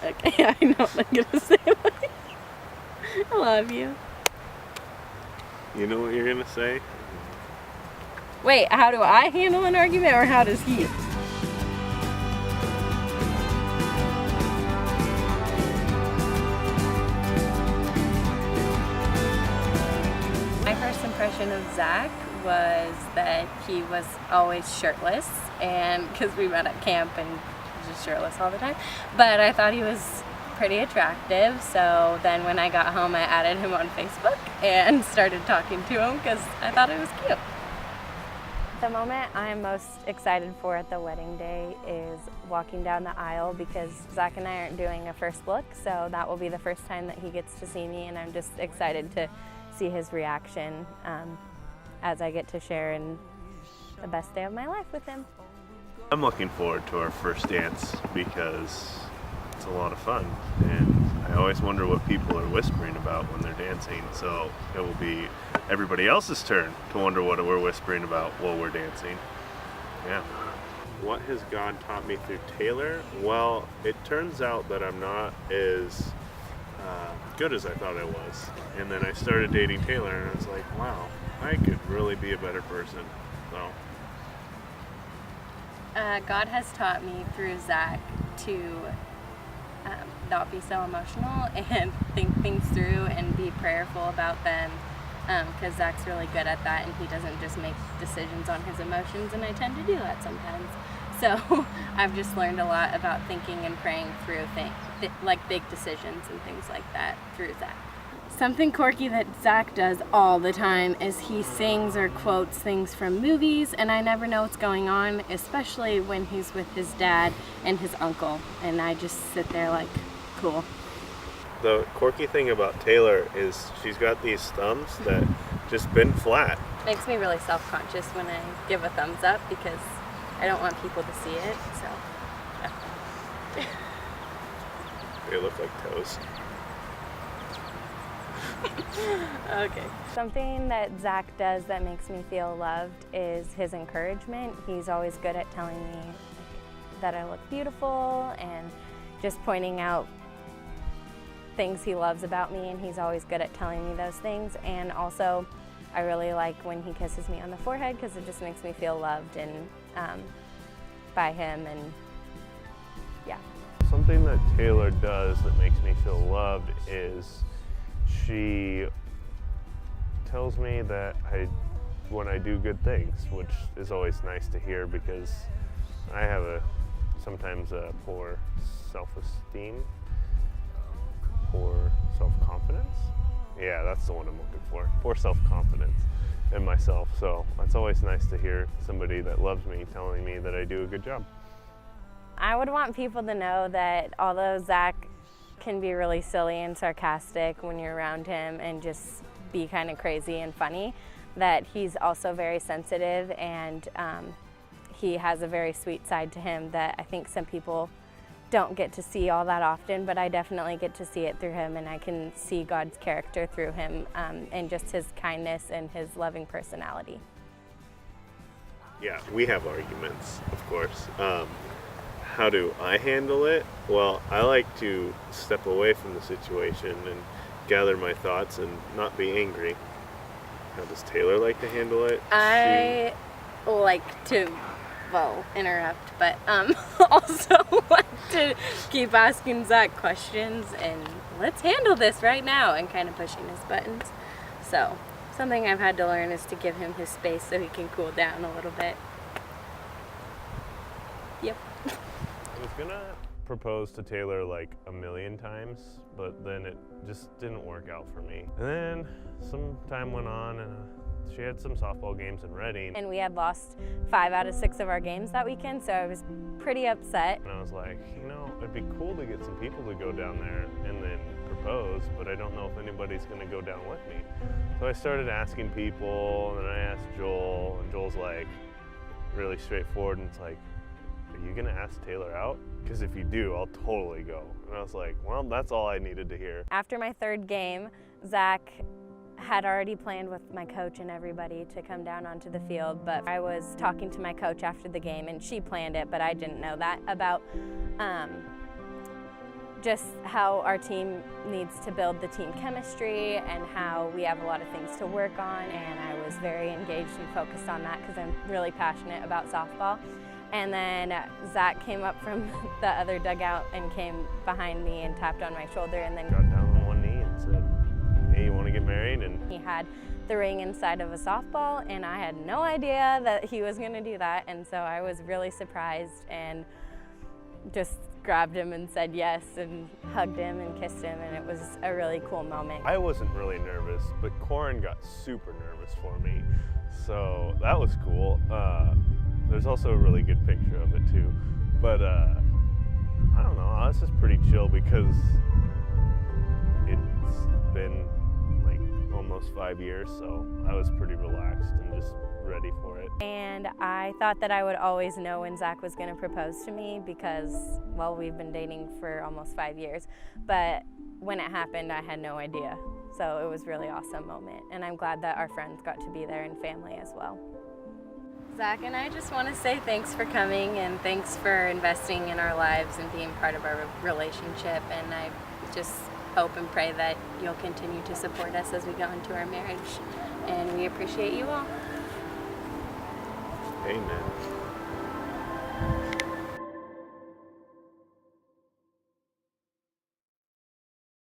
Okay, I know what I'm gonna say. I love you. You know what you're gonna say? Wait, how do I handle an argument, or how does he? My first impression of Zach was that he was always shirtless, and because we met at camp and he was just shirtless all the time. But I thought he was pretty attractive, so then when I got home I added him on Facebook and started talking to him because I thought it was cute. The moment I'm most excited for at the wedding day is walking down the aisle, because Zach and I aren't doing a first look, so that will be the first time that he gets to see me, and I'm just excited to see his reaction as I get to share in the best day of my life with him. I'm looking forward to our first dance because it's a lot of fun, and I always wonder what people are whispering about when they're dancing, so it will be everybody else's turn to wonder what we're whispering about while we're dancing. Yeah. What has God taught me through Taylor? Well, it turns out that I'm not as good as I thought I was. And then I started dating Taylor, and I was like, wow, I could really be a better person. So. God has taught me through Zach to not be so emotional and think things through and be prayerful about them, because Zach's really good at that, and he doesn't just make decisions on his emotions, and I tend to do that sometimes. So I've just learned a lot about thinking and praying through things, like big decisions and things like that, through Zach. Something quirky that Zach does all the time is he sings or quotes things from movies, and I never know what's going on, especially when he's with his dad and his uncle, and I just sit there like, cool. The quirky thing about Taylor is she's got these thumbs that just bend flat. Makes me really self-conscious when I give a thumbs up, because I don't want people to see it, so yeah. They look like toes. Okay. Something that Zach does that makes me feel loved is his encouragement. He's always good at telling me that I look beautiful and just pointing out things he loves about me, and he's always good at telling me those things. And also, I really like when he kisses me on the forehead, because it just makes me feel loved and by him, and yeah. Something that Taylor does that makes me feel loved is she tells me that when I do good things, which is always nice to hear, because I have sometimes a poor self-esteem, poor self-confidence. Yeah, that's the one I'm looking for. Poor self-confidence in myself. So it's always nice to hear somebody that loves me telling me that I do a good job. I would want people to know that although Zach can be really silly and sarcastic when you're around him and just be kind of crazy and funny, that he's also very sensitive, and he has a very sweet side to him that I think some people don't get to see all that often, but I definitely get to see it through him, and I can see God's character through him, and just his kindness and his loving personality. Yeah, we have arguments, of course. How do I handle it? Well, I like to step away from the situation and gather my thoughts and not be angry. How does Taylor like to handle it? I like to, well, interrupt, but also like to keep asking Zach questions and let's handle this right now, and kind of pushing his buttons. So something I've had to learn is to give him his space so he can cool down a little bit. Yep. I was gonna propose to Taylor like a million times, but then it just didn't work out for me. And then some time went on, and she had some softball games in Reading. And we had lost 5 out of 6 of our games that weekend, so I was pretty upset. And I was like, it'd be cool to get some people to go down there and then propose, but I don't know if anybody's gonna go down with me. So I started asking people, and then I asked Joel, and Joel's like really straightforward, and it's like, are you gonna ask Taylor out? Because if you do, I'll totally go. And I was like, well, that's all I needed to hear. After my 3rd game, Zach had already planned with my coach and everybody to come down onto the field, but I was talking to my coach after the game, and she planned it, but I didn't know that about just how our team needs to build the team chemistry and how we have a lot of things to work on, and I was very engaged and focused on that because I'm really passionate about softball. And then Zach came up from the other dugout and came behind me and tapped on my shoulder, and then got down on one knee and said, "Hey, you want to get married?" And he had the ring inside of a softball, and I had no idea that he was going to do that, and so I was really surprised and just grabbed him and said yes and hugged him and kissed him, and it was a really cool moment. I wasn't really nervous, but Corin got super nervous for me, so that was cool. There's also a really good picture of it too, but I don't know, I was just pretty chill because it's been like almost 5 years, so I was pretty relaxed and just ready for it. And I thought that I would always know when Zach was going to propose to me because, well, we've been dating for almost 5 years, but when it happened, I had no idea. So it was a really awesome moment, and I'm glad that our friends got to be there and family as well. Zach and I just want to say thanks for coming and thanks for investing in our lives and being part of our relationship, and I just hope and pray that you'll continue to support us as we go into our marriage, and we appreciate you all. Amen.